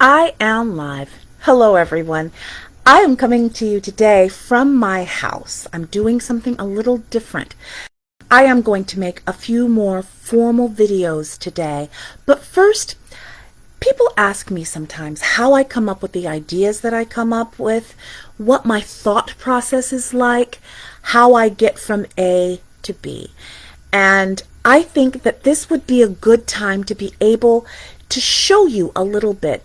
I am live. Hello, everyone. I am coming to you today from my house. I'm doing something a little different. I am going to make a few more formal videos today. But first, people ask me sometimes how I come up with the ideas that I come up with, what my thought process is like, how I get from A to B. And I think that this would be a good time to be able to show you a little bit,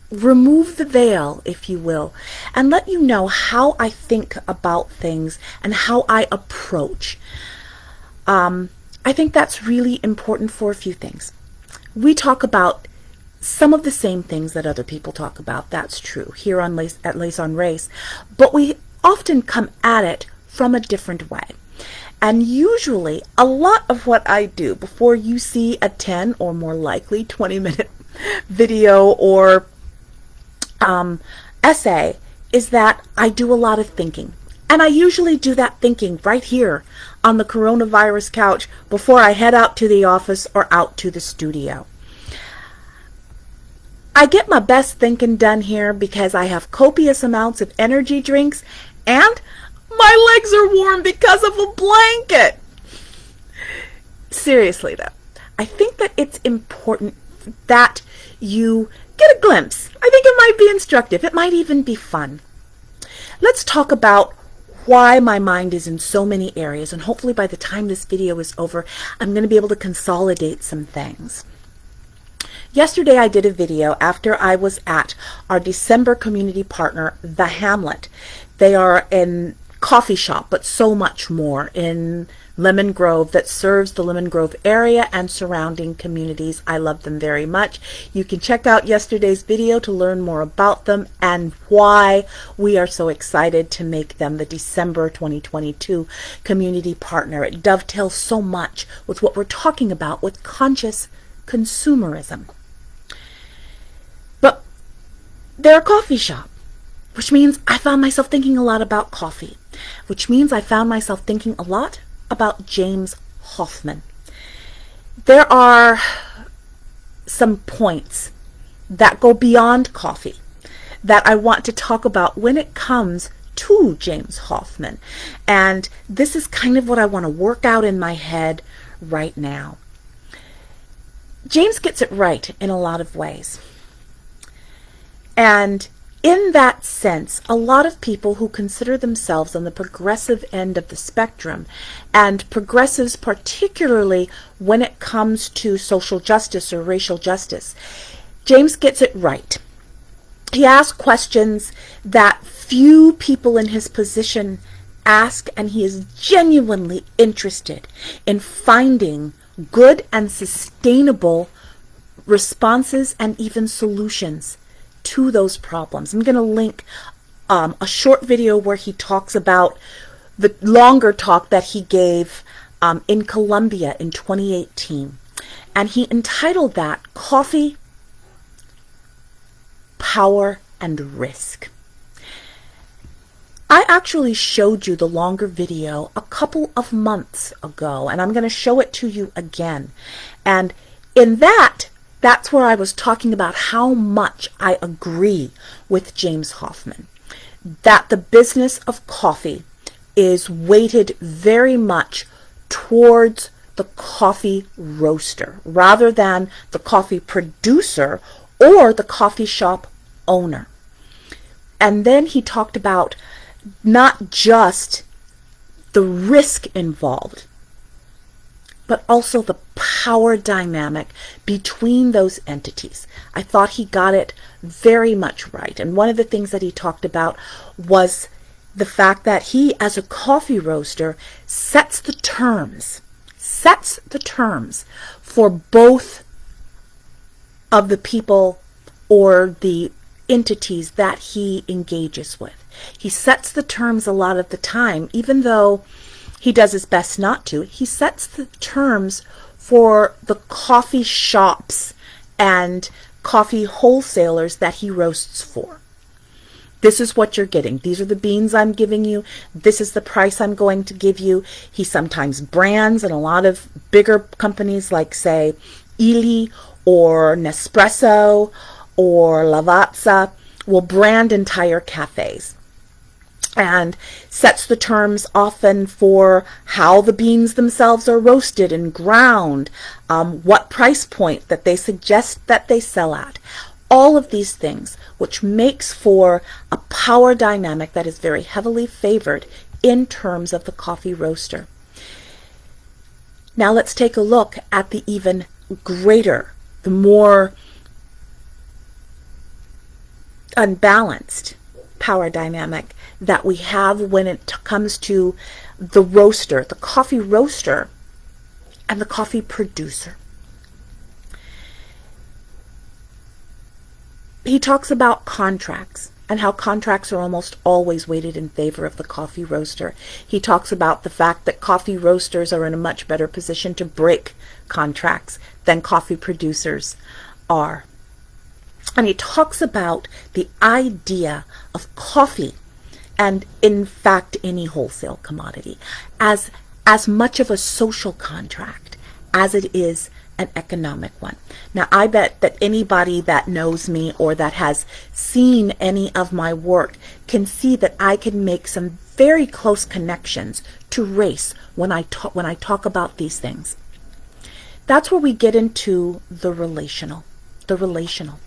remove the veil, if you will, and let you know how I think about things and how I approach. I think that's really important for a few things. We talk about some of the same things that other people talk about. That's true here on at Lace on Race, but we often come at it from a different way. And usually, a lot of what I do before you see a 10 or more likely 20-minute video or essay is that I do a lot of thinking. And I usually do that thinking right here on the coronavirus couch before I head out to the office or out to the studio. I get my best thinking done here because I have copious amounts of energy drinks and my legs are warm because of a blanket. Seriously though, I think that it's important that you get a glimpse. I think it might be instructive. It might even be fun. Let's talk about why my mind is in so many areas, and hopefully by the time this video is over, I'm going to be able to consolidate some things. Yesterday I did a video after I was at our December community partner, The Hamlet. They are in coffee shop, but so much more in Lemon Grove that serves the Lemon Grove area and surrounding communities. I love them very much. You can check out yesterday's video to learn more about them and why we are so excited to make them the December 2022 community partner. It dovetails so much with what we're talking about with conscious consumerism. But they're a coffee shop, which means I found myself thinking a lot about coffee, which means I found myself thinking a lot about James Hoffmann. There are some points that go beyond coffee that I want to talk about when it comes to James Hoffmann. And this is kind of what I want to work out in my head right now. James gets it right in a lot of ways. And in that sense, a lot of people who consider themselves on the progressive end of the spectrum, and progressives particularly when it comes to social justice or racial justice, James gets it right. He asks questions that few people in his position ask, and he is genuinely interested in finding good and sustainable responses and even solutions to those problems. I'm going to link a short video where he talks about the longer talk that he gave in Colombia in 2018. And he entitled that Coffee, Power, and Risk. I actually showed you the longer video a couple of months ago, and I'm going to show it to you again. And in that's where I was talking about how much I agree with James Hoffmann, that the business of coffee is weighted very much towards the coffee roaster rather than the coffee producer or the coffee shop owner. And then he talked about not just the risk involved, but also the power dynamic between those entities. I thought he got it very much right. And one of the things that he talked about was the fact that he, as a coffee roaster, sets the terms for both of the people or the entities that he engages with. He sets the terms a lot of the time, even though he does his best not to. He sets the terms for the coffee shops and coffee wholesalers that he roasts for. This is what you're getting. These are the beans I'm giving you. This is the price I'm going to give you. He sometimes brands, and a lot of bigger companies like, say, Ely or Nespresso or Lavazza will brand entire cafes and sets the terms often for how the beans themselves are roasted and ground, what price point that they suggest that they sell at. All of these things, which makes for a power dynamic that is very heavily favored in terms of the coffee roaster. Now let's take a look at the even greater, the more unbalanced power dynamic that we have when it comes to the roaster, the coffee roaster, and the coffee producer. He talks about contracts and how contracts are almost always weighted in favor of the coffee roaster. He talks about the fact that coffee roasters are in a much better position to break contracts than coffee producers are. And he talks about the idea of coffee, and in fact any wholesale commodity, as much of a social contract as it is an economic one. Now, I bet that anybody that knows me or that has seen any of my work can see that I can make some very close connections to race when I talk about these things. That's where we get into the relational. The relational.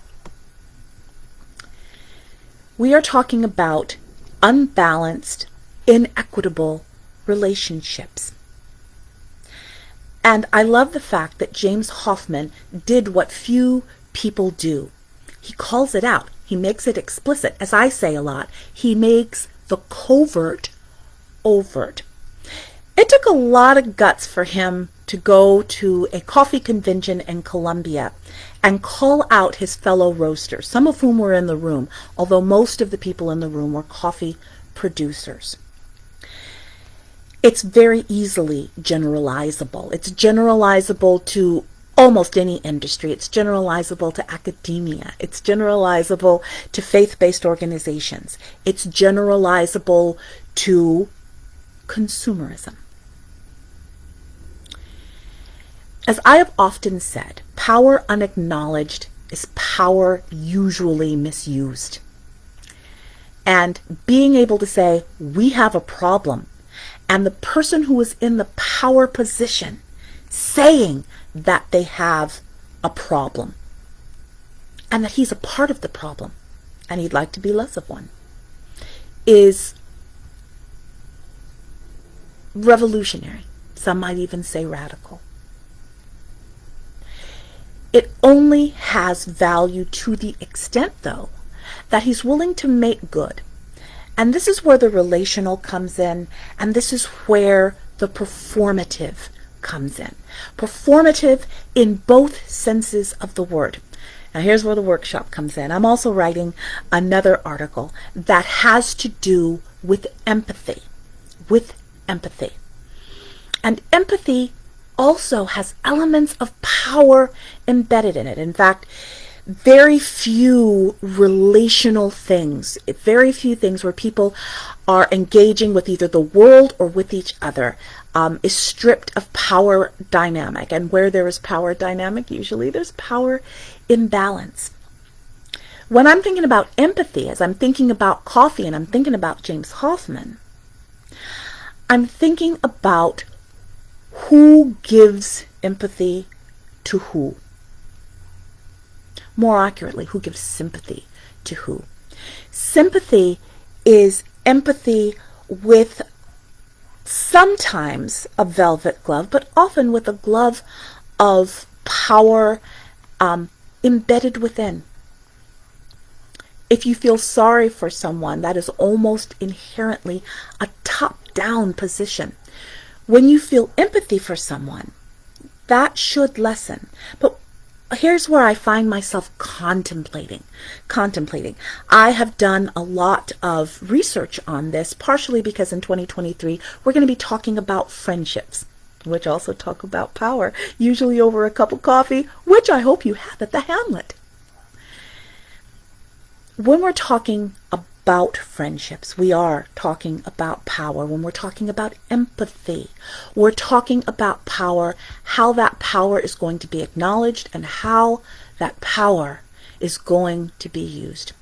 We are talking about unbalanced, inequitable relationships. And I love the fact that James Hoffmann did what few people do. He calls it out. He makes it explicit. As I say a lot, he makes the covert overt. It took a lot of guts for him to go to a coffee convention in Colombia and call out his fellow roasters, some of whom were in the room, although most of the people in the room were coffee producers. It's very easily generalizable. It's generalizable to almost any industry. It's generalizable to academia. It's generalizable to faith-based organizations. It's generalizable to consumerism. As I have often said, power unacknowledged is power usually misused. And being able to say, we have a problem, and the person who is in the power position saying that they have a problem, and that he's a part of the problem, and he'd like to be less of one, is revolutionary. Some might even say radical. It only has value to the extent, though, that he's willing to make good. And this is where the relational comes in, and this is where the performative comes in. Performative in both senses of the word. Now here's where the workshop comes in. I'm also writing another article that has to do with empathy. And empathy also has elements of power embedded in it. In fact, very few relational things, very few things where people are engaging with either the world or with each other is stripped of power dynamic. And where there is power dynamic, usually there's power imbalance. When I'm thinking about empathy, as I'm thinking about coffee and I'm thinking about James Hoffmann, I'm thinking about who gives empathy to who. More accurately, who gives sympathy to who. Sympathy is empathy with sometimes a velvet glove, but often with a glove of power embedded within. If you feel sorry for someone, that is almost inherently a top-down position. When you feel empathy for someone, that should lessen. But here's where I find myself contemplating. I have done a lot of research on this, partially because in 2023, we're going to be talking about friendships, which also talk about power, usually over a cup of coffee, which I hope you have at the Hamlet. When we're talking about friendships, we are talking about power. When we're talking about empathy, we're talking about power, how that power is going to be acknowledged, and how that power is going to be used.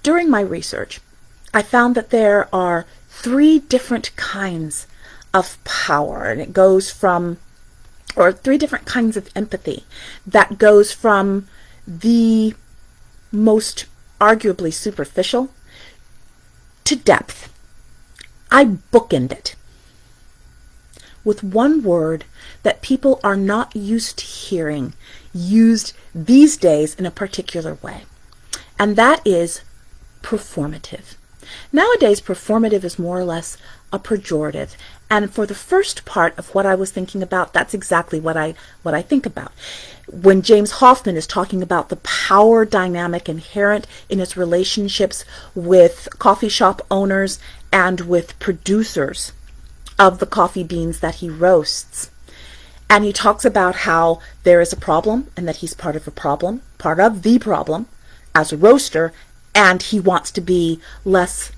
During my research, I found that there are 3 different kinds of power, and it goes from, or 3 different kinds of empathy that goes from the most arguably superficial to depth. I bookend it with one word that people are not used to hearing used these days in a particular way, and that is performative. Nowadays, performative is more or less a pejorative, and for the first part of what I was thinking about, that's exactly what I think about. When James Hoffmann is talking about the power dynamic inherent in his relationships with coffee shop owners and with producers of the coffee beans that he roasts, and he talks about how there is a problem and that he's part of the problem as a roaster, and he wants to be less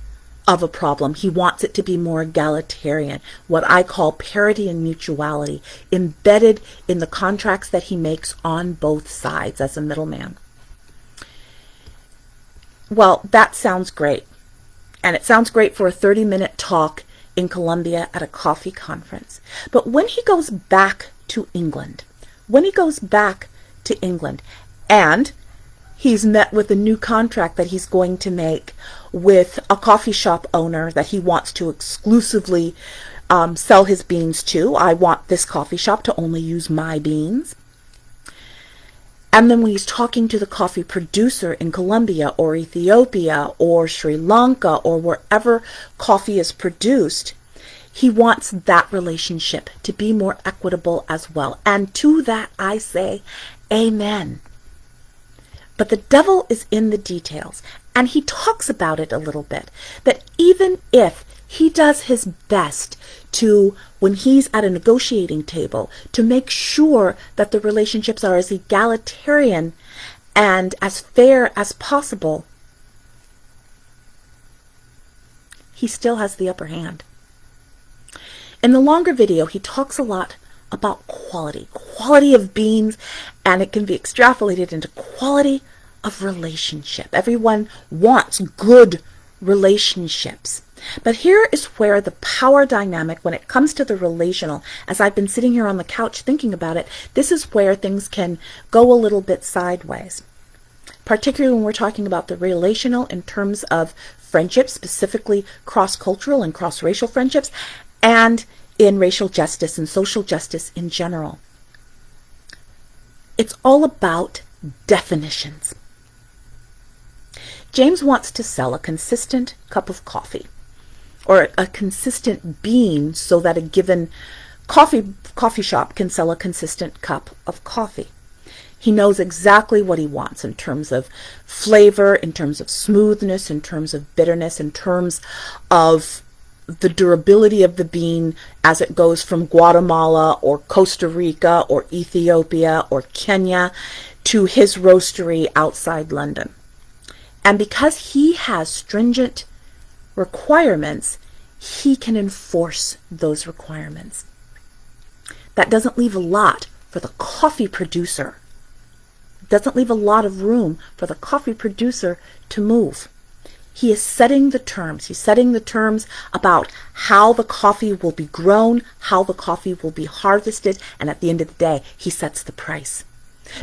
of a problem. He wants it to be more egalitarian, what I call parity and mutuality, embedded in the contracts that he makes on both sides as a middleman. Well, that sounds great. And it sounds great for a 30-minute talk in Colombia at a coffee conference. But when he goes back to England, and he's met with a new contract that he's going to make with a coffee shop owner that he wants to exclusively sell his beans to. I want this coffee shop to only use my beans. And then when he's talking to the coffee producer in Colombia or Ethiopia or Sri Lanka or wherever coffee is produced, he wants that relationship to be more equitable as well. And to that I say, amen. But the devil is in the details, and he talks about it a little bit, that even if he does his best to, when he's at a negotiating table, to make sure that the relationships are as egalitarian and as fair as possible, he still has the upper hand. In the longer video, he talks a lot about quality of beans, and it can be extrapolated into quality of relationship. Everyone wants good relationships. But here is where the power dynamic, when it comes to the relational, as I've been sitting here on the couch thinking about it, this is where things can go a little bit sideways. Particularly when we're talking about the relational in terms of friendships, specifically cross-cultural and cross-racial friendships, and in racial justice and social justice in general. It's all about definitions. James wants to sell a consistent cup of coffee, or a consistent bean, so that a given coffee shop can sell a consistent cup of coffee. He knows exactly what he wants in terms of flavor, in terms of smoothness, in terms of bitterness, in terms of the durability of the bean as it goes from Guatemala or Costa Rica or Ethiopia or Kenya to his roastery outside London. And because he has stringent requirements, he can enforce those requirements. That doesn't leave a lot for the coffee producer. It doesn't leave a lot of room for the coffee producer to move. He is setting the terms. He's setting the terms about how the coffee will be grown, how the coffee will be harvested, and at the end of the day, he sets the price.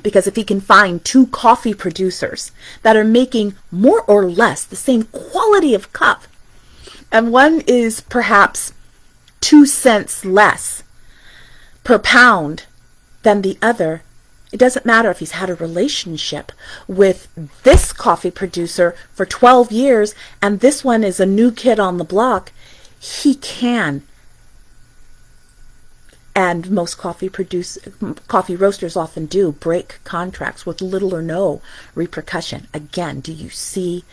Because if he can find 2 coffee producers that are making more or less the same quality of cup, and one is perhaps 2 cents less per pound than the other, it doesn't matter if he's had a relationship with this coffee producer for 12 years and this one is a new kid on the block. He can. And most coffee roasters often do break contracts with little or no repercussion. Again, do you see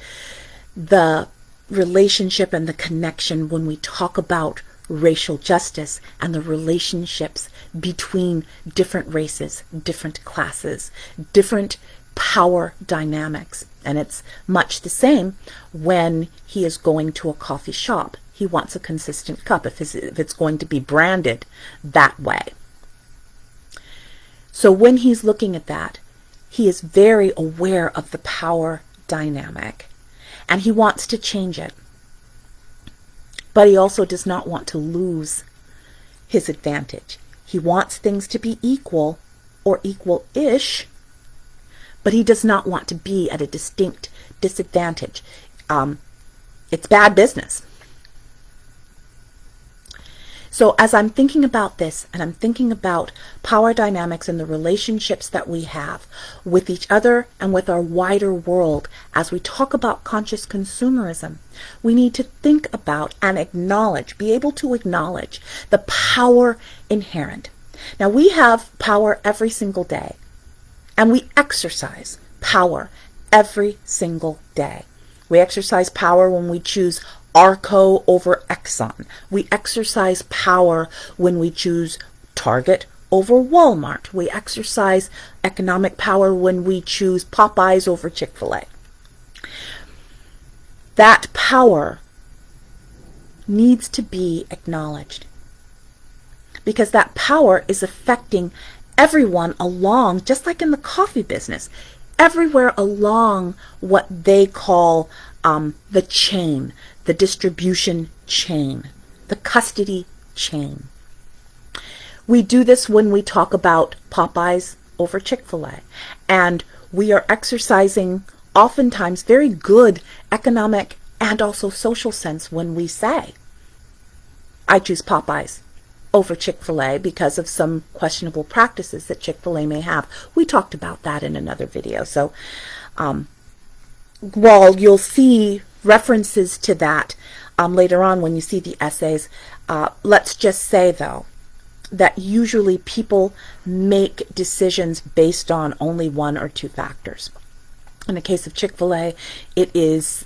the relationship and the connection when we talk about racial justice and the relationships between different races, different classes, different power dynamics? And it's much the same when he is going to a coffee shop. He wants a consistent cup if it's going to be branded that way. So when he's looking at that, he is very aware of the power dynamic, and he wants to change it. But he also does not want to lose his advantage. He wants things to be equal or equal-ish, but he does not want to be at a distinct disadvantage. It's bad business. So as I'm thinking about this, and I'm thinking about power dynamics and the relationships that we have with each other and with our wider world, as we talk about conscious consumerism, we need to think about and acknowledge, be able to acknowledge the power inherent. Now, we have power every single day, and we exercise power every single day. We exercise power when we choose Arco over Exxon. We exercise power when we choose Target over Walmart. We exercise economic power when we choose Popeyes over Chick-fil-A. That power needs to be acknowledged, because that power is affecting everyone along, just like in the coffee business, everywhere along what they call the chain, the distribution chain, the custody chain. We do this when we talk about Popeyes over Chick-fil-A, and we are exercising oftentimes very good economic and also social sense when we say, I choose Popeyes over Chick-fil-A because of some questionable practices that Chick-fil-A may have. We talked about that in another video. So while you'll see references to that later on when you see the essays, let's just say, though, that usually people make decisions based on only one or two factors. In the case of Chick-fil-A, it is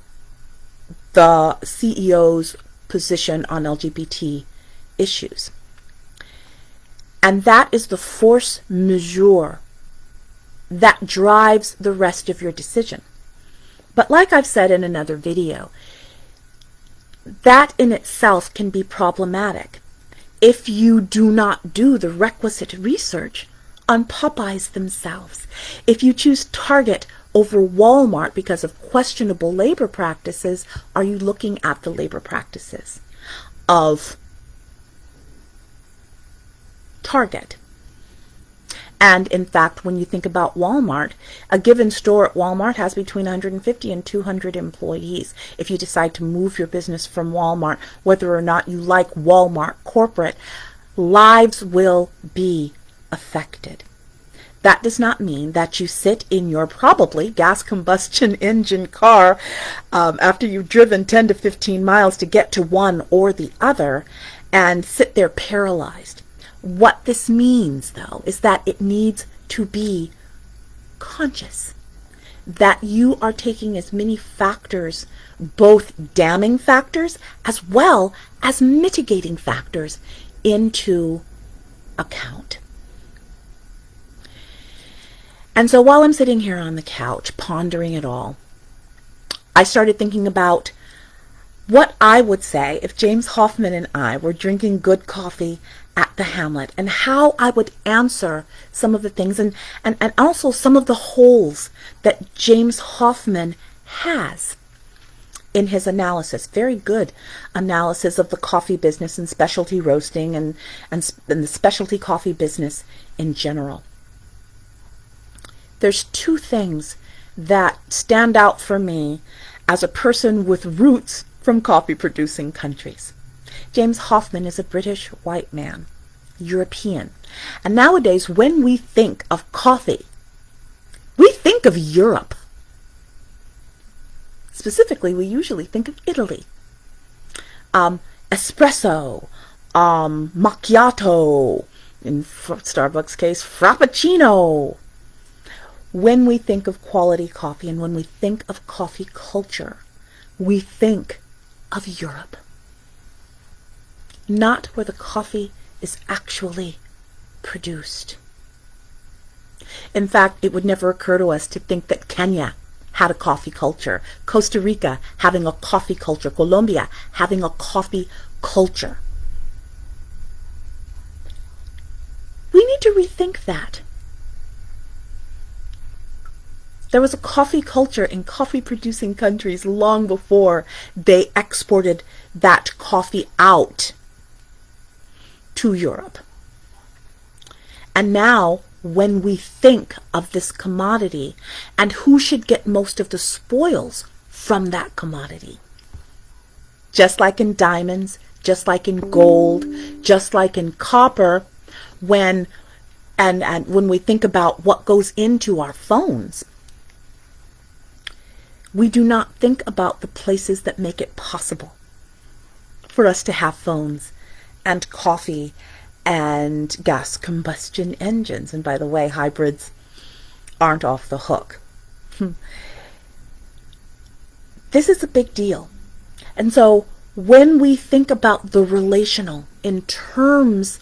the CEO's position on LGBT issues. And that is the force majeure that drives the rest of your decision. But like I've said in another video, that in itself can be problematic if you do not do the requisite research on Popeyes themselves. If you choose Target over Walmart because of questionable labor practices, are you looking at the labor practices of Target? And in fact, when you think about Walmart, a given store at Walmart has between 150 and 200 employees. If you decide to move your business from Walmart, whether or not you like Walmart corporate, lives will be affected. That does not mean that you sit in your probably gas combustion engine car after you've driven 10 to 15 miles to get to one or the other and sit there paralyzed. What this means, though, is that it needs to be conscious, that you are taking as many factors, both damning factors as well as mitigating factors, into account. And so while I'm sitting here on the couch pondering it all, I started thinking about what I would say if James Hoffmann and I were drinking good coffee at the Hamlet, and how I would answer some of the things and also some of the holes that James Hoffmann has in his analysis. Very good analysis of the coffee business and specialty roasting and the specialty coffee business in general. There's two things that stand out for me as a person with roots from coffee producing countries. James Hoffmann is a British white man, European. And nowadays, when we think of coffee, we think of Europe. Specifically, we usually think of Italy. Espresso, macchiato, in Starbucks' case, frappuccino. When we think of quality coffee and when we think of coffee culture, we think of Europe. Not where the coffee is actually produced. In fact, it would never occur to us to think that Kenya had a coffee culture, Costa Rica having a coffee culture, Colombia having a coffee culture. We need to rethink that. There was a coffee culture in coffee producing countries long before they exported that coffee out to Europe. And now, when we think of this commodity and who should get most of the spoils from that commodity, just like in diamonds, just like in gold, just like in copper, when we think about what goes into our phones, we do not think about the places that make it possible for us to have phones and coffee and gas combustion engines. And by the way, hybrids aren't off the hook. This is a big deal. And so when we think about the relational in terms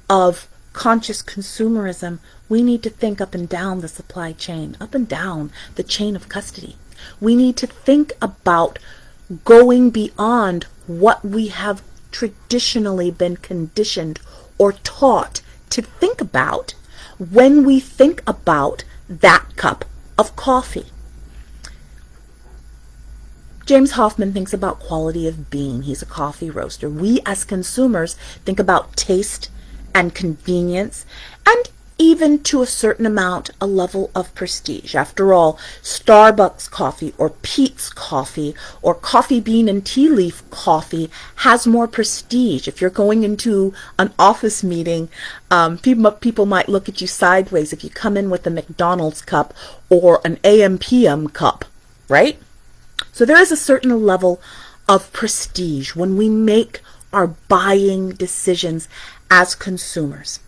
of conscious consumerism, we need to think up and down the supply chain, up and down the chain of custody. We need to think about going beyond what we have traditionally been conditioned or taught to think about when we think about that cup of coffee. James Hoffmann thinks about quality of being. He's a coffee roaster. We as consumers think about taste and convenience, and even to a certain amount, a level of prestige. After all, Starbucks coffee or Peet's coffee or coffee bean and tea leaf coffee has more prestige. If you're going into an office meeting, people might look at you sideways if you come in with a McDonald's cup or an AM/PM cup, right? So there is a certain level of prestige when we make our buying decisions as consumers.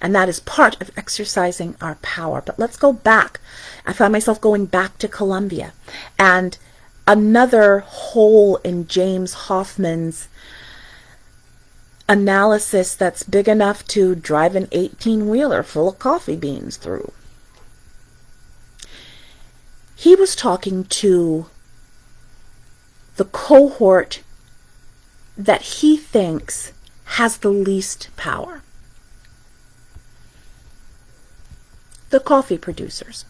And that is part of exercising our power. But let's go back. I found myself going back to Colombia. And another hole in James Hoffmann's analysis that's big enough to drive an 18-wheeler full of coffee beans through. He was talking to the cohort that he thinks has the least power. The coffee producers.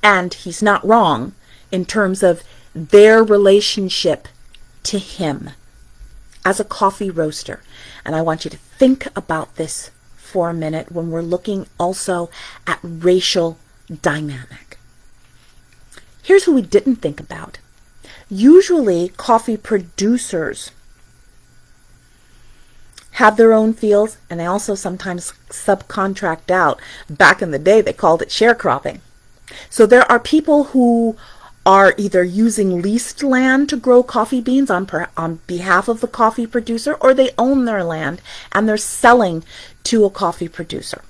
And he's not wrong in terms of their relationship to him as a coffee roaster. And I want you to think about this for a minute when we're looking also at racial dynamic. Here's who we didn't think about. Usually, coffee producers have their own fields, and they also sometimes subcontract out. Back in the day, they called it sharecropping. So there are people who are either using leased land to grow coffee beans on behalf of the coffee producer, or they own their land and they're selling to a coffee producer.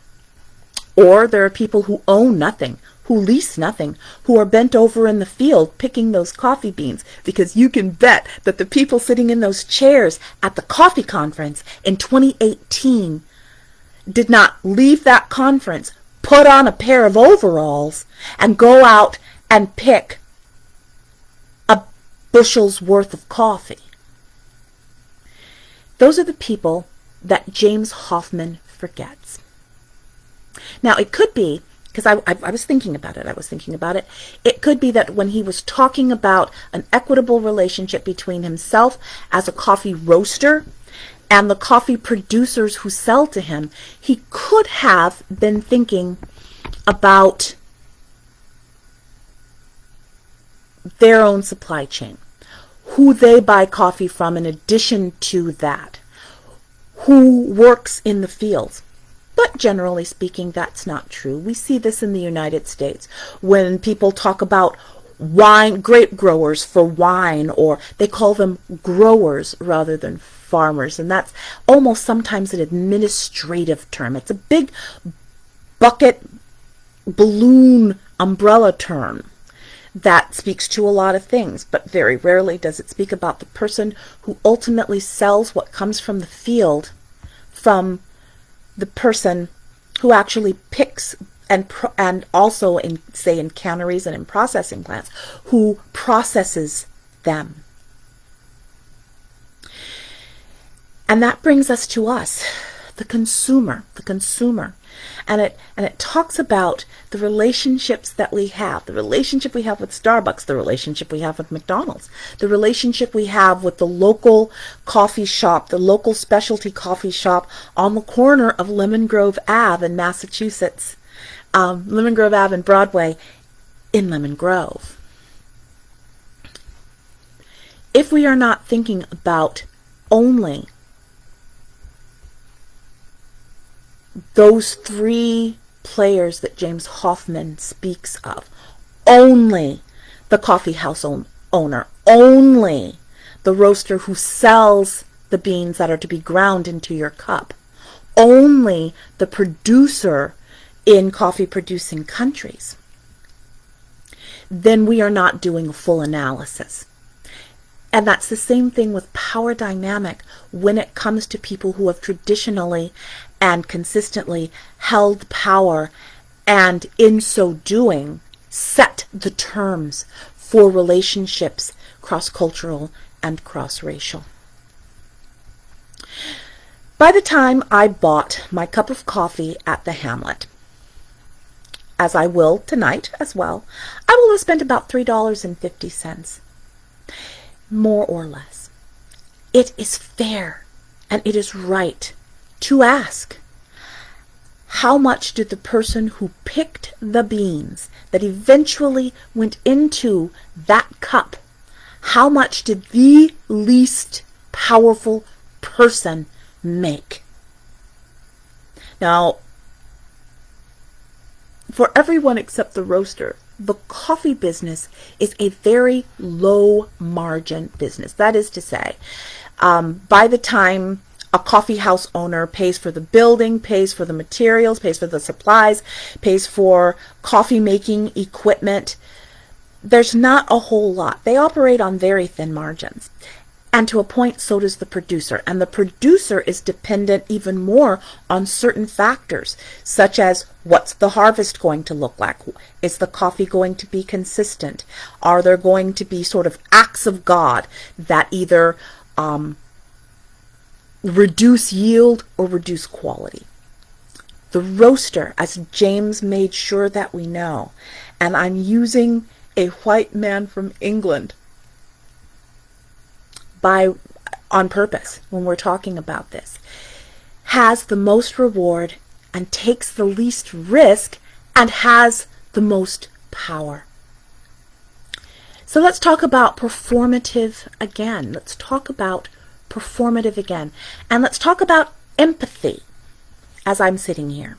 Or there are people who own nothing, who lease nothing, who are bent over in the field picking those coffee beans, because you can bet that the people sitting in those chairs at the coffee conference in 2018 did not leave that conference, put on a pair of overalls, and go out and pick a bushel's worth of coffee. Those are the people that James Hoffmann forgets. Now, it could be, because I was thinking about it, it could be that when he was talking about an equitable relationship between himself as a coffee roaster and the coffee producers who sell to him, he could have been thinking about their own supply chain, who they buy coffee from in addition to that, who works in the fields. But generally speaking, that's not true. We see this in the United States when people talk about wine, grape growers for wine, or they call them growers rather than farmers. And that's almost sometimes an administrative term. It's a big bucket, balloon, umbrella term that speaks to a lot of things, but very rarely does it speak about the person who ultimately sells what comes from the field from the person who actually picks and also in, say, in canneries and in processing plants, who processes them. And that brings us to us, the consumer. The consumer. And it talks about the relationships that we have, the relationship we have with Starbucks, the relationship we have with McDonald's, the relationship we have with the local coffee shop, the local specialty coffee shop on the corner of Lemon Grove Ave in Massachusetts, Lemon Grove Ave and Broadway in Lemon Grove. If we are not thinking about only those three players that James Hoffmann speaks of, only the coffee house owner, only the roaster who sells the beans that are to be ground into your cup, only the producer in coffee producing countries, then we are not doing a full analysis. And that's the same thing with power dynamic when it comes to people who have traditionally and consistently held power and in so doing set the terms for relationships cross-cultural and cross-racial. By the time I bought my cup of coffee at the Hamlet, as I will tonight as well, I will have spent about $3.50. More or less. It is fair and it is right to ask, how much did the person who picked the beans that eventually went into that cup, how much did the least powerful person make? Now, for everyone except the roaster, the coffee business is a very low margin business. That is to say, by the time a coffee house owner pays for the building, pays for the materials, pays for the supplies, pays for coffee making equipment, there's not a whole lot. They operate on very thin margins. And to a point, so does the producer. And the producer is dependent even more on certain factors, such as what's the harvest going to look like? Is the coffee going to be consistent? Are there going to be sort of acts of God that either reduce yield or reduce quality? The roaster, as James made sure that we know, and I'm using a white man from England on purpose when we're talking about this, has the most reward and takes the least risk and has the most power. So let's talk about performative again. Let's talk about performative again. And let's talk about empathy as I'm sitting here.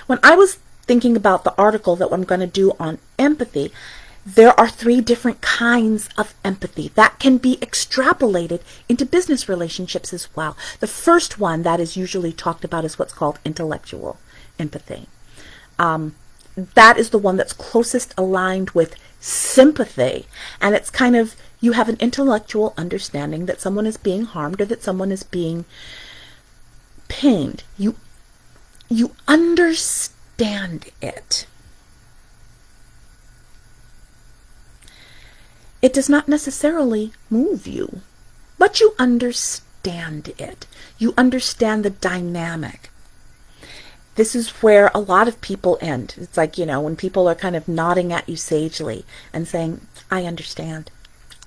When I was thinking about the article that I'm going to do on empathy, there are 3 different kinds of empathy that can be extrapolated into business relationships as well. The first one that is usually talked about is what's called intellectual empathy. That is the one that's closest aligned with sympathy. And it's kind of, you have an intellectual understanding that someone is being harmed or that someone is being pained. You understand it. It does not necessarily move you, but you understand it. You understand the dynamic. This is where a lot of people end. It's like, when people are kind of nodding at you sagely and saying, I understand.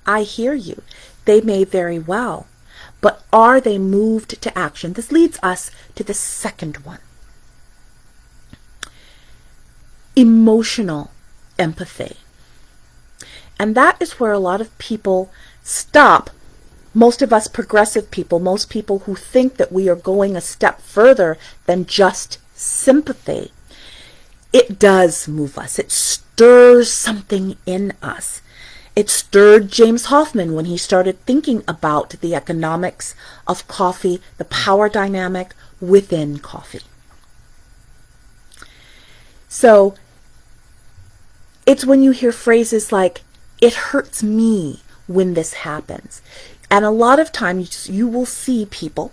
I hear you. They may very well, but are they moved to action? This leads us to the second one. Emotional empathy. And that is where a lot of people stop. Most of us progressive people, most people who think that we are going a step further than just sympathy. It does move us. It stirs something in us. It stirred James Hoffmann when he started thinking about the economics of coffee, the power dynamic within coffee. So it's when you hear phrases like, it hurts me when this happens. And a lot of times you will see people,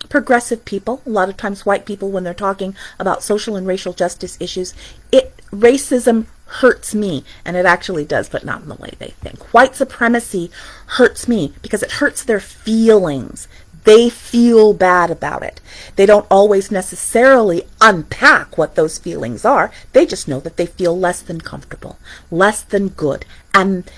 progressive people, a lot of times white people, when they're talking about social and racial justice issues, racism hurts me. And it actually does, but not in the way they think. White supremacy hurts me because it hurts their feelings. They feel bad about it. They don't always necessarily unpack what those feelings are. They just know that they feel less than comfortable, less than good. And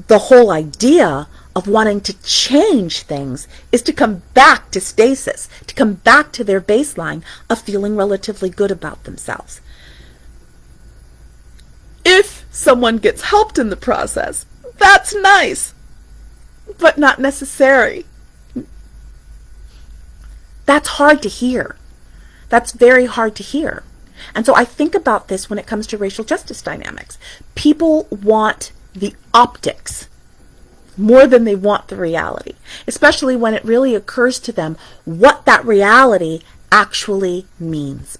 the whole idea of wanting to change things is to come back to stasis, to come back to their baseline of feeling relatively good about themselves. If someone gets helped in the process, that's nice, but not necessary. That's hard to hear. That's very hard to hear. And so I think about this when it comes to racial justice dynamics. People want the optics more than they want the reality, especially when it really occurs to them what that reality actually means.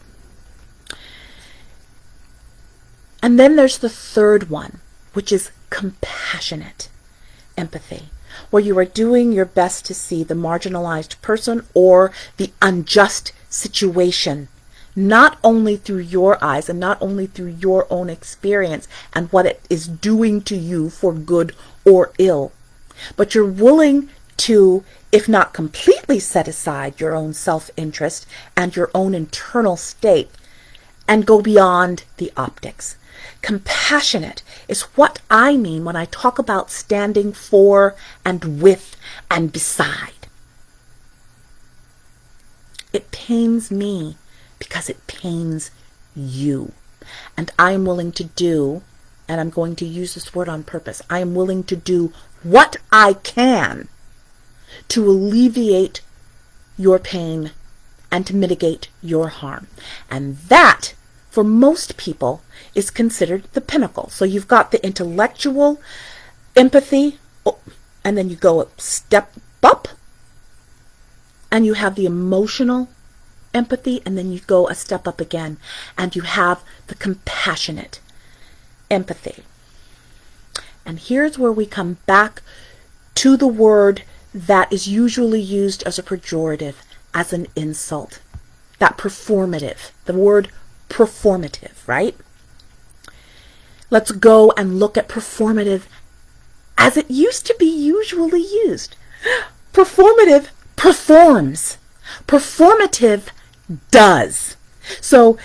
And then there's the third one, which is compassionate empathy, where you are doing your best to see the marginalized person or the unjust situation, not only through your eyes and not only through your own experience and what it is doing to you for good or ill, but you're willing to, if not completely set aside your own self-interest and your own internal state and go beyond the optics. Compassionate is what I mean when I talk about standing for and with and beside. It pains me because it pains you. And I am willing to do, and I'm going to use this word on purpose, I am willing to do what I can to alleviate your pain and to mitigate your harm. And that, for most people, is considered the pinnacle. So you've got the intellectual empathy, and then you go a step up, and you have the emotional empathy, and then you go a step up again, and you have the compassionate empathy. And here's where we come back to the word that is usually used as a pejorative, as an insult. That performative, the word performative, right? Let's go and look at performative as it used to be usually used. Performative performs. Performative does. So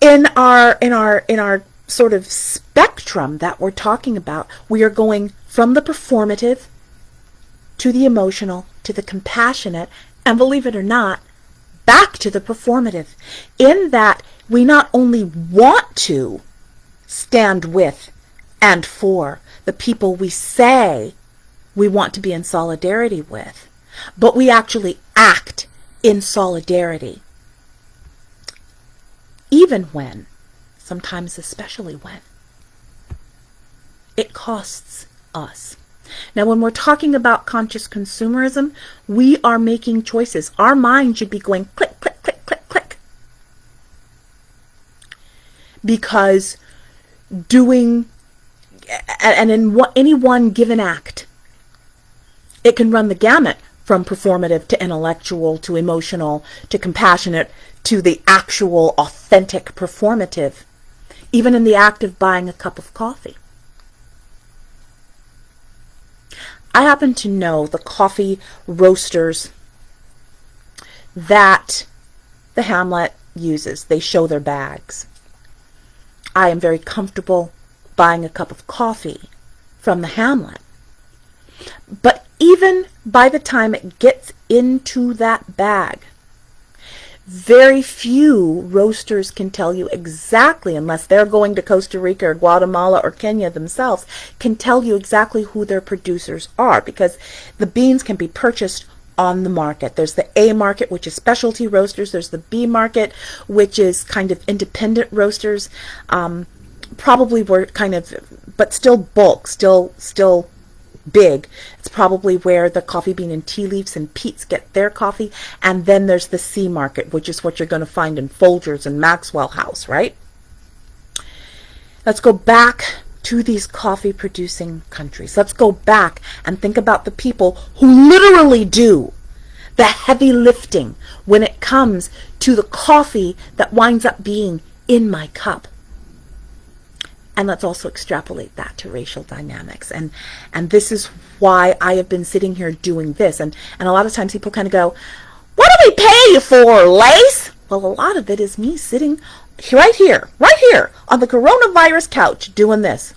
in our sort of spectrum that we're talking about, we are going from the performative to the emotional to the compassionate, and believe it or not, back to the performative, in that we not only want to stand with and for the people we say we want to be in solidarity with, but we actually act in solidarity. Even when, sometimes especially when, it costs us. Now, when we're talking about conscious consumerism, we are making choices. Our mind should be going click, click, click, click, click. Because doing, and in any one given act, it can run the gamut from performative to intellectual to emotional to compassionate to the actual authentic performative, even in the act of buying a cup of coffee. I happen to know the coffee roasters that the Hamlet uses. They show their bags. I am very comfortable buying a cup of coffee from the Hamlet. But even by the time it gets into that bag, very few roasters can tell you exactly, unless they're going to Costa Rica or Guatemala or Kenya themselves, can tell you exactly who their producers are, because the beans can be purchased on the market. There's the A market, which is specialty roasters. There's the B market, which is kind of independent roasters. Probably were kind of, but still bulk, still big. It's probably where the Coffee Bean and Tea Leaves and Pete's get their coffee. And then there's the C market, which is what you're going to find in Folgers and Maxwell House, right? Let's go back to these coffee producing countries. Let's go back and think about the people who literally do the heavy lifting when it comes to the coffee that winds up being in my cup. And let's also extrapolate that to racial dynamics. And this is why I have been sitting here doing this. And a lot of times people kind of go, what do we pay you for, Lace? Well, a lot of it is me sitting right here on the coronavirus couch doing this.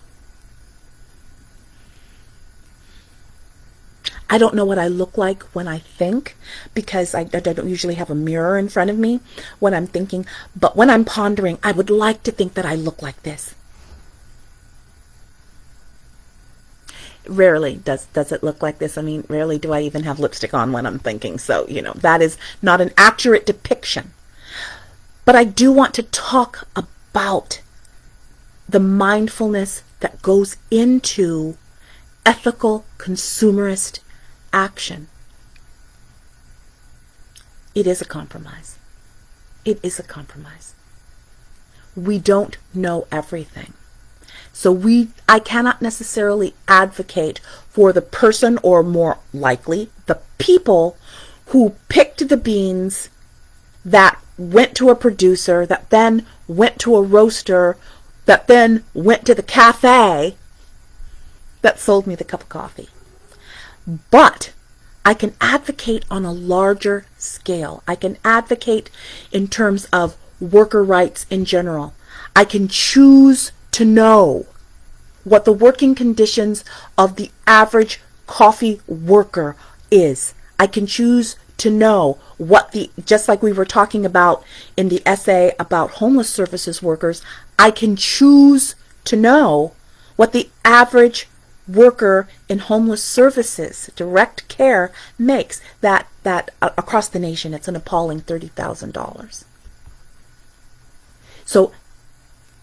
I don't know what I look like when I think, because I don't usually have a mirror in front of me when I'm thinking. But when I'm pondering, I would like to think that I look like this. Rarely does it look like this. I mean, rarely do I even have lipstick on when I'm thinking. So, that is not an accurate depiction. But I do want to talk about the mindfulness that goes into ethical consumerist action. It is a compromise. It is a compromise. We don't know everything. So I cannot necessarily advocate for the person, or more likely, the people who picked the beans that went to a producer, that then went to a roaster, that then went to the cafe that sold me the cup of coffee. But I can advocate on a larger scale. I can advocate in terms of worker rights in general. I can choose to know what the working conditions of the average coffee worker is. I can choose to know just like we were talking about in the essay about homeless services workers, I can choose to know what the average worker in homeless services, direct care, makes. That across the nation, it's an appalling $30,000. So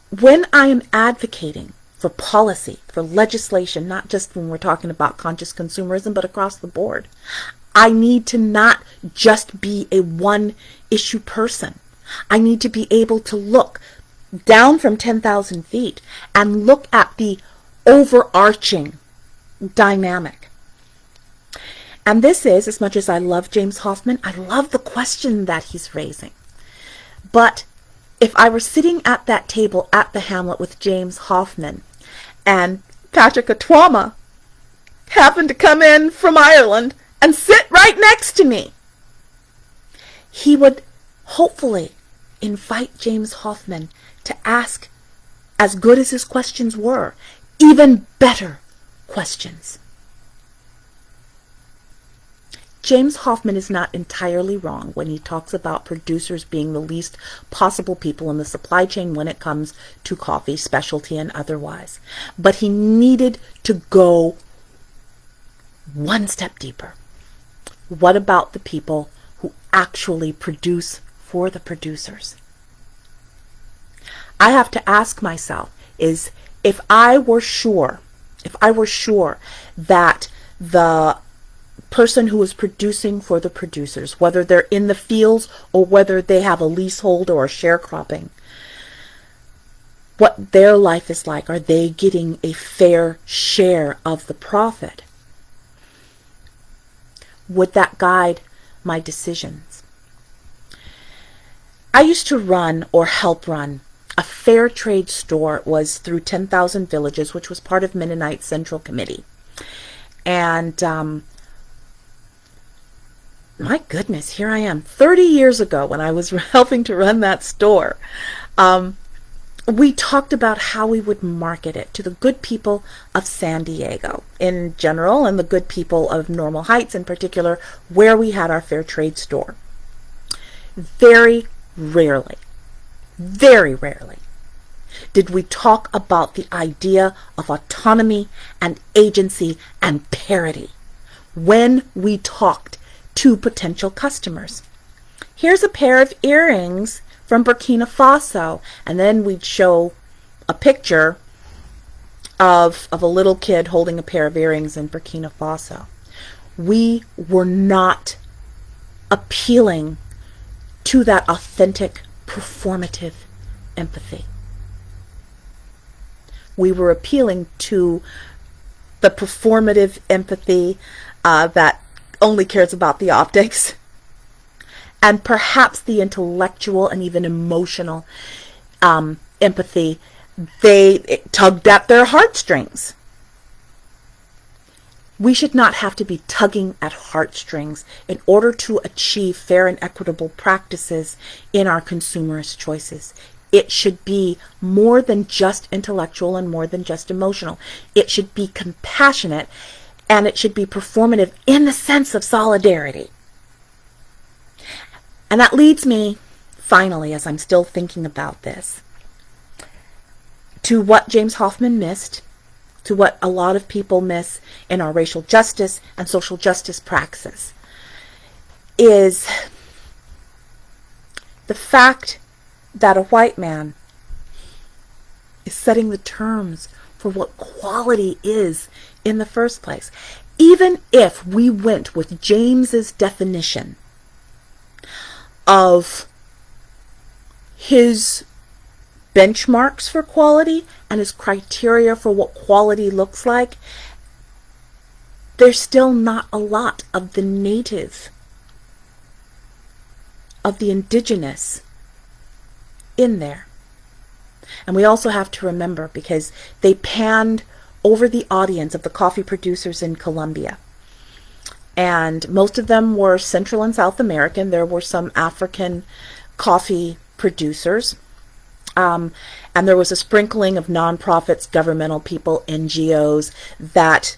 when I am advocating for policy, for legislation, not just when we're talking about conscious consumerism, but across the board, I need to not just be a one-issue person. I need to be able to look down from 10,000 feet and look at the overarching dynamic. And this is, as much as I love James Hoffman, I love the question that he's raising. But if I were sitting at that table at the Hamlet with James Hoffman, and Patrick Atwama happened to come in from Ireland and sit right next to me, he would hopefully invite James Hoffman to ask, as good as his questions were, even better questions. James Hoffman is not entirely wrong when he talks about producers being the least possible people in the supply chain when it comes to coffee, specialty and otherwise. But he needed to go one step deeper. What about the people who actually produce for the producers? I have to ask myself, if I were sure that the person who is producing for the producers, whether they're in the fields or whether they have a leasehold or a sharecropping, what their life is like, are they getting a fair share of the profit? Would that guide my decisions? I used to run or help run a fair trade store. It was through 10,000 Villages, which was part of Mennonite Central Committee. And my goodness, here I am 30 years ago when I was helping to run that store. We talked about how we would market it to the good people of San Diego in general, and the good people of Normal Heights in particular, where we had our fair trade store. Very rarely did we talk about the idea of autonomy and agency and parity when we talked to potential customers. Here's a pair of earrings from Burkina Faso, and then we'd show a picture of a little kid holding a pair of earrings in Burkina Faso. We were not appealing to that authentic, performative empathy. We were appealing to the performative empathy that only cares about the optics, and perhaps the intellectual and even emotional empathy It tugged at their heartstrings. We should not have to be tugging at heartstrings in order to achieve fair and equitable practices in our consumerist choices. It should be more than just intellectual and more than just emotional. It should be compassionate, and it should be performative in the sense of solidarity. And that leads me, finally, as I'm still thinking about this, to what James Hoffman missed, to what a lot of people miss in our racial justice and social justice praxis, is the fact that a white man is setting the terms for what quality is in the first place. Even if we went with James's definition of his benchmarks for quality and his criteria for what quality looks like, there's still not a lot of the native, of the indigenous in there. And we also have to remember, because they panned over the audience of the coffee producers in Colombia, and most of them were Central and South American. There were some African coffee producers. And there was a sprinkling of nonprofits, governmental people, NGOs that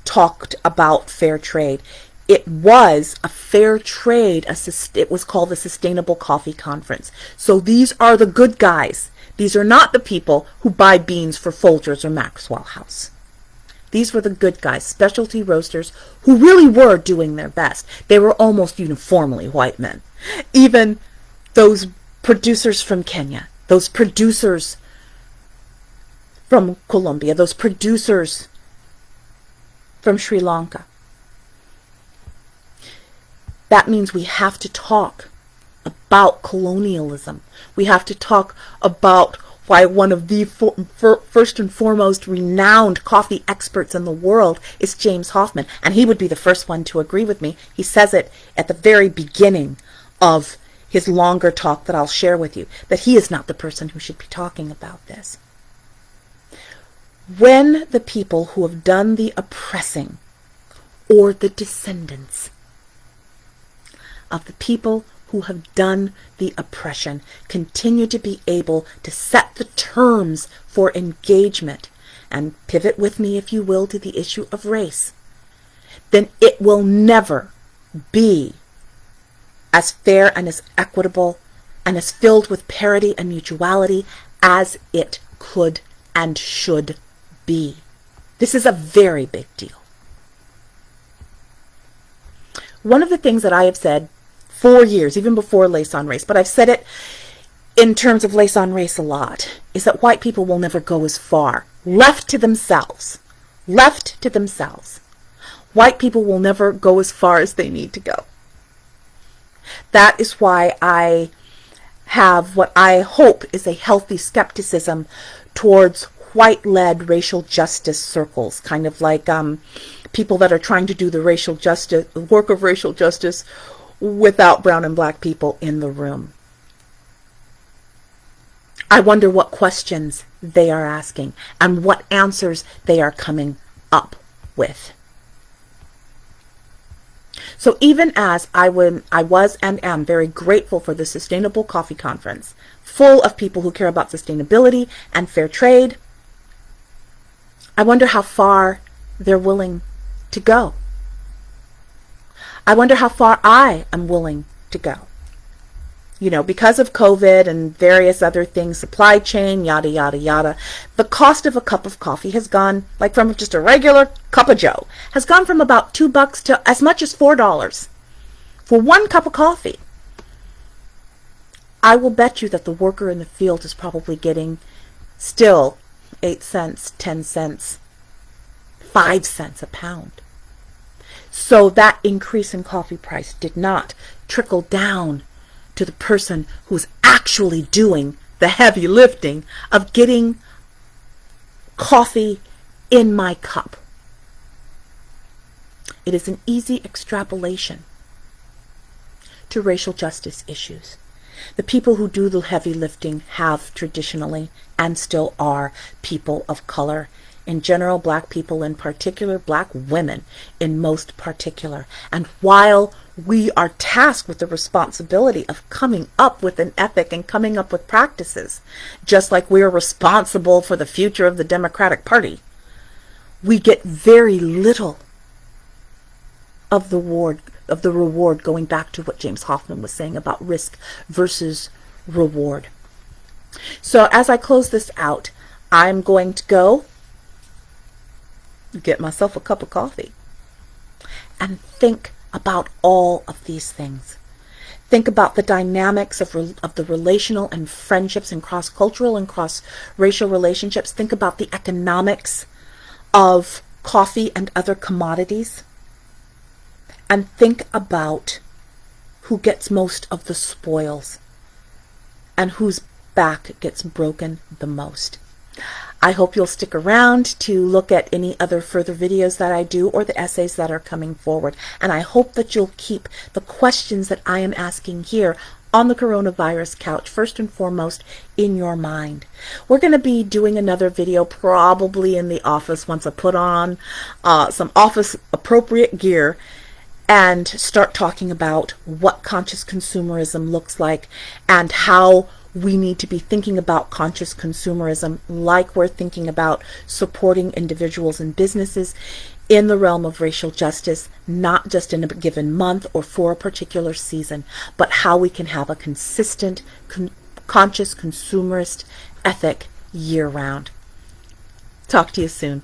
talked about fair trade. It was a fair trade, it was called the Sustainable Coffee Conference. So these are the good guys. These are not the people who buy beans for Folgers or Maxwell House. These were the good guys, specialty roasters who really were doing their best. They were almost uniformly white men. Even those producers from Kenya, those producers from Colombia, those producers from Sri Lanka. That means we have to talk about colonialism. We have to talk about why one of the first and foremost renowned coffee experts in the world is James Hoffman. And he would be the first one to agree with me. He says it at the very beginning of his longer talk that I'll share with you, that he is not the person who should be talking about this. When the people who have done the oppressing, or the descendants of the people who have done the oppression, continue to be able to set the terms for engagement, and pivot with me, if you will, to the issue of race, then it will never be as fair and as equitable and as filled with parity and mutuality as it could and should be. This is a very big deal. One of the things that I have said for years, even before Lace on Race, but I've said it in terms of Lace on Race a lot, is that white people will never go as far. Left to themselves, white people will never go as far as they need to go. That is why I have what I hope is a healthy skepticism towards white-led racial justice circles, kind of like people that are trying to do the work of racial justice without brown and black people in the room. I wonder what questions they are asking and what answers they are coming up with. So even as I was and am very grateful for the Sustainable Coffee Conference, full of people who care about sustainability and fair trade, I wonder how far they're willing to go. I wonder how far I am willing to go. You know, because of COVID and various other things, supply chain, yada, yada, yada, the cost of a cup of coffee has gone, like from just a regular cup of joe, has gone from about $2 to as much as $4 for one cup of coffee. I will bet you that the worker in the field is probably getting still 8 cents, 10 cents, 5 cents a pound. So that increase in coffee price did not trickle down to the person who's actually doing the heavy lifting of getting coffee in my cup. It is an easy extrapolation to racial justice issues. The people who do the heavy lifting have traditionally and still are people of color. In general, black people in particular, black women in most particular. And while we are tasked with the responsibility of coming up with an ethic and coming up with practices, just like we're responsible for the future of the Democratic Party, we get very little of the reward, going back to what James Hoffman was saying about risk versus reward. So as I close this out, I'm going to go get myself a cup of coffee and think about all of these things. Think about the dynamics of the relational and friendships and cross-cultural and cross-racial relationships. Think about the economics of coffee and other commodities. And think about who gets most of the spoils and whose back gets broken the most. I hope you'll stick around to look at any other further videos that I do or the essays that are coming forward. And I hope that you'll keep the questions that I am asking here on the coronavirus couch first and foremost in your mind. We're going to be doing another video probably in the office once I put on some office appropriate gear and start talking about what conscious consumerism looks like and how we need to be thinking about conscious consumerism like we're thinking about supporting individuals and businesses in the realm of racial justice, not just in a given month or for a particular season, but how we can have a consistent, conscious consumerist ethic year-round. Talk to you soon.